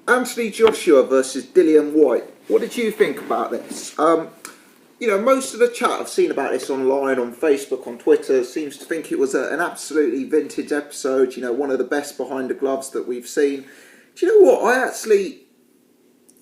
Anthony Joshua versus Dillian Whyte. What did you think about this? Most of the chat I've seen about this online, on Facebook, on Twitter, seems to think it was an absolutely vintage episode, one of the best behind the gloves that we've seen. Do you know what? I actually,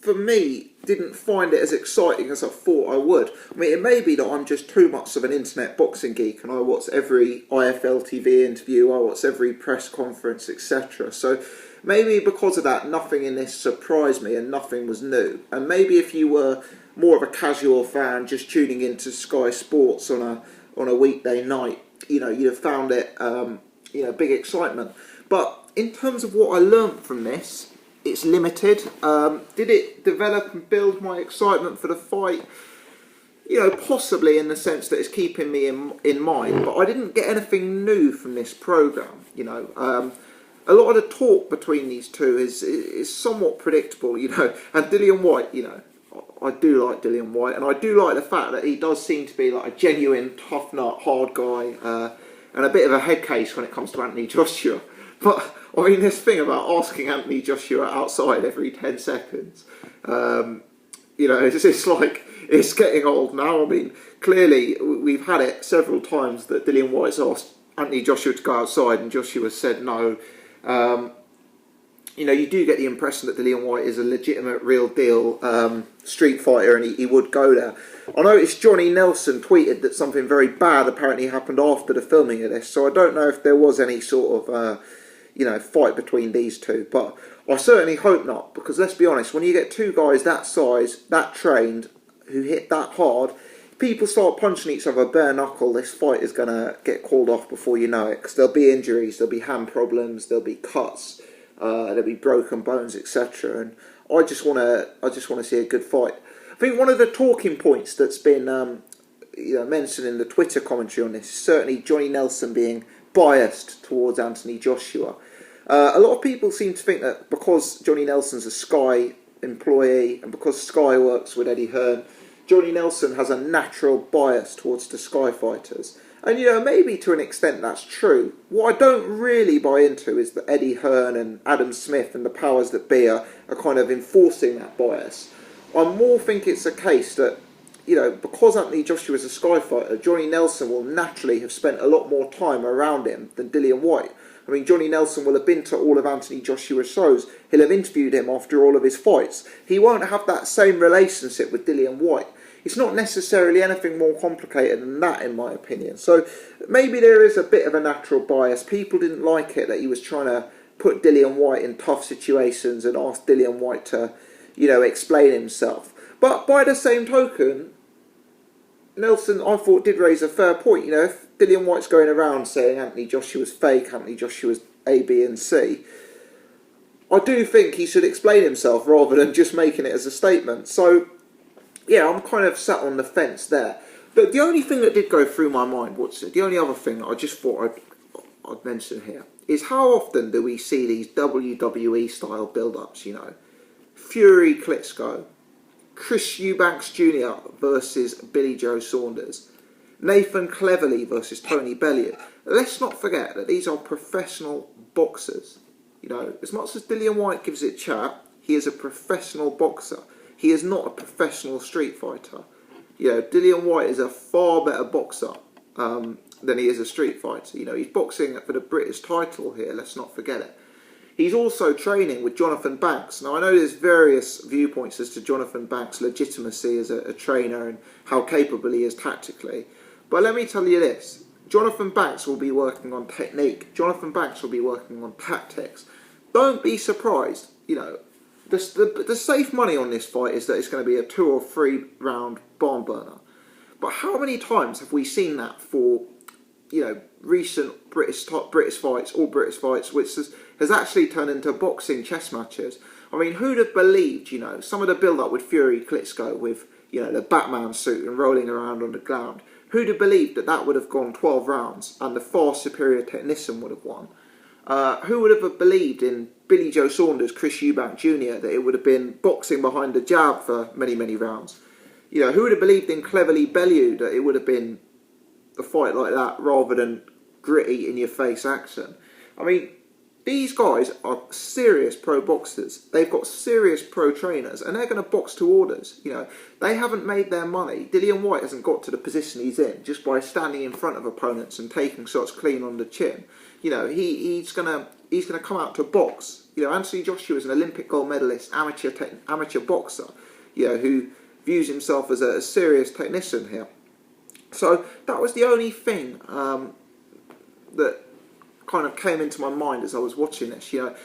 for me, didn't find it as exciting as I thought I would. I mean, it may be that I'm just too much of an internet boxing geek and I watch every IFL TV interview, I watch every press conference, etc. So maybe because of that, nothing in this surprised me and nothing was new. And maybe if you were more of a casual fan just tuning into Sky Sports on a weekday night, you'd have found it, big excitement. But in terms of what I learnt from this, it's limited. Did it develop and build my excitement for the fight? Possibly in the sense that it's keeping me in mind. But I didn't get anything new from this programme. A lot of the talk between these two is somewhat predictable. And Dillian Whyte, I do like Dillian Whyte, and I do like the fact that he does seem to be like a genuine tough nut, hard guy, and a bit of a head case when it comes to Anthony Joshua. But I mean, this thing about asking Anthony Joshua outside every 10 seconds, it's like, it's getting old now. I mean, clearly we've had it several times that Dillian Whyte's asked Anthony Joshua to go outside and Joshua said no. You do get the impression that Dillian Whyte is a legitimate, real deal street fighter, and he would go there. I noticed Johnny Nelson tweeted that something very bad apparently happened after the filming of this, so I don't know if there was any sort of fight between these two, but I certainly hope not, because let's be honest, when you get two guys that size, that trained, who hit that hard, people start punching each other bare knuckle, this fight is going to get called off before you know it, because there'll be injuries, there'll be hand problems, there'll be cuts, there'll be broken bones, etc. And I just want to see a good fight. I think one of the talking points that's been mentioned in the Twitter commentary on this is certainly Johnny Nelson being biased towards Anthony Joshua. A lot of people seem to think that because Johnny Nelson's a Sky employee and because Sky works with Eddie Hearn, Johnny Nelson has a natural bias towards the Sky fighters. And maybe to an extent that's true. What I don't really buy into is that Eddie Hearn and Adam Smith and the powers that be are kind of enforcing that bias. I more think it's a case that, because Anthony Joshua is a Sky fighter, Johnny Nelson will naturally have spent a lot more time around him than Dillian Whyte. I mean, Johnny Nelson will have been to all of Anthony Joshua's shows. He'll have interviewed him after all of his fights. He won't have that same relationship with Dillian Whyte. It's not necessarily anything more complicated than that, in my opinion. So maybe there is a bit of a natural bias. People didn't like it that he was trying to put Dillian Whyte in tough situations and ask Dillian Whyte to, explain himself. But by the same token, Nelson, I thought, did raise a fair point. If Dillian Whyte's going around saying Anthony Joshua's fake, Anthony Joshua's A, B and C, I do think he should explain himself rather than just making it as a statement. So, yeah, I'm kind of sat on the fence there. But the only thing that did go through my mind, the only other thing that I just thought I'd mention here, is how often do we see these WWE style build-ups, Fury Klitschko, Chris Eubanks Jr. versus Billy Joe Saunders, Nathan Cleverly versus Tony Bellew. Let's not forget that these are professional boxers. As much as Dillian Whyte gives it chat, he is a professional boxer. He is not a professional street fighter. Dillian Whyte is a far better boxer than he is a street fighter. He's boxing for the British title here, let's not forget it. He's also training with Jonathan Banks. Now, I know there's various viewpoints as to Jonathan Banks' legitimacy as a trainer and how capable he is tactically. But let me tell you this. Jonathan Banks will be working on technique. Jonathan Banks will be working on tactics. Don't be surprised. The safe money on this fight is that it's going to be a 2 or 3 round barn burner. But how many times have we seen that for, recent British fights, all British fights, which has actually turned into boxing chess matches? I mean, who'd have believed, some of the build-up with Fury Klitschko with, the Batman suit and rolling around on the ground. Who'd have believed that would have gone 12 rounds and the far superior technician would have won? Who would have believed in Billy Joe Saunders, Chris Eubank Jr., that it would have been boxing behind the jab for many, many rounds? Who would have believed in Cleverly Bellew that it would have been a fight like that rather than gritty, in-your-face action? I mean, These guys are serious pro boxers. They've got serious pro trainers, and they're going to box to orders. You know, they haven't made their money. Dillian Whyte hasn't got to the position he's in just by standing in front of opponents and taking shots clean on the chin. You know, he's gonna come out to box. You know, Anthony Joshua is an Olympic gold medalist, amateur boxer. You know, who views himself as a serious technician here. So that was the only thing that kind of came into my mind as I was watching this. You know,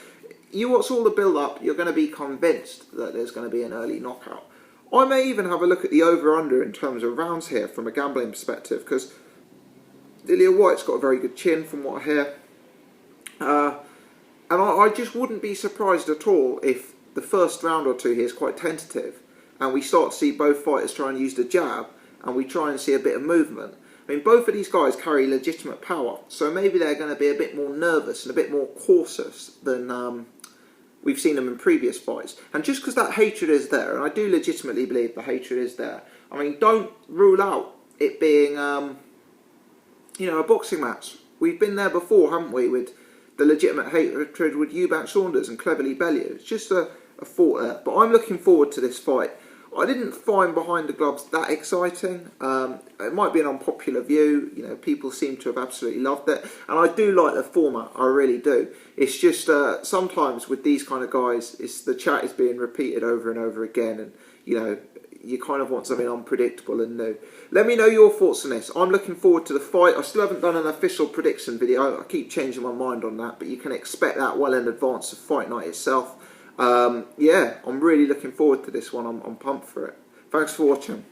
you watch all the build-up, you're going to be convinced that there's going to be an early knockout. I may even have a look at the over-under in terms of rounds here from a gambling perspective, because Dillian Whyte's got a very good chin from what I hear. And I just wouldn't be surprised at all if the first round or two here is quite tentative, and we start to see both fighters try and use the jab, and we try and see a bit of movement. I mean, both of these guys carry legitimate power, so maybe they're going to be a bit more nervous and a bit more cautious than we've seen them in previous fights. And just because that hatred is there, and I do legitimately believe the hatred is there, I mean, don't rule out it being, you know, a boxing match. We've been there before, haven't we, with the legitimate hatred with Eubank Saunders and Cleverly Bellew. It's just a thought there. But I'm looking forward to this fight. I didn't find Behind the Gloves that exciting. It might be an unpopular view. You know, people seem to have absolutely loved it, and I do like the format. I really do. It's just sometimes with these kind of guys, the chat is being repeated over and over again, and you know, you kind of want something unpredictable and new. Let me know your thoughts on this. I'm looking forward to the fight. I still haven't done an official prediction video. I keep changing my mind on that, but you can expect that well in advance of fight night itself. Yeah, I'm really looking forward to this one. I'm pumped for it. Thanks for watching.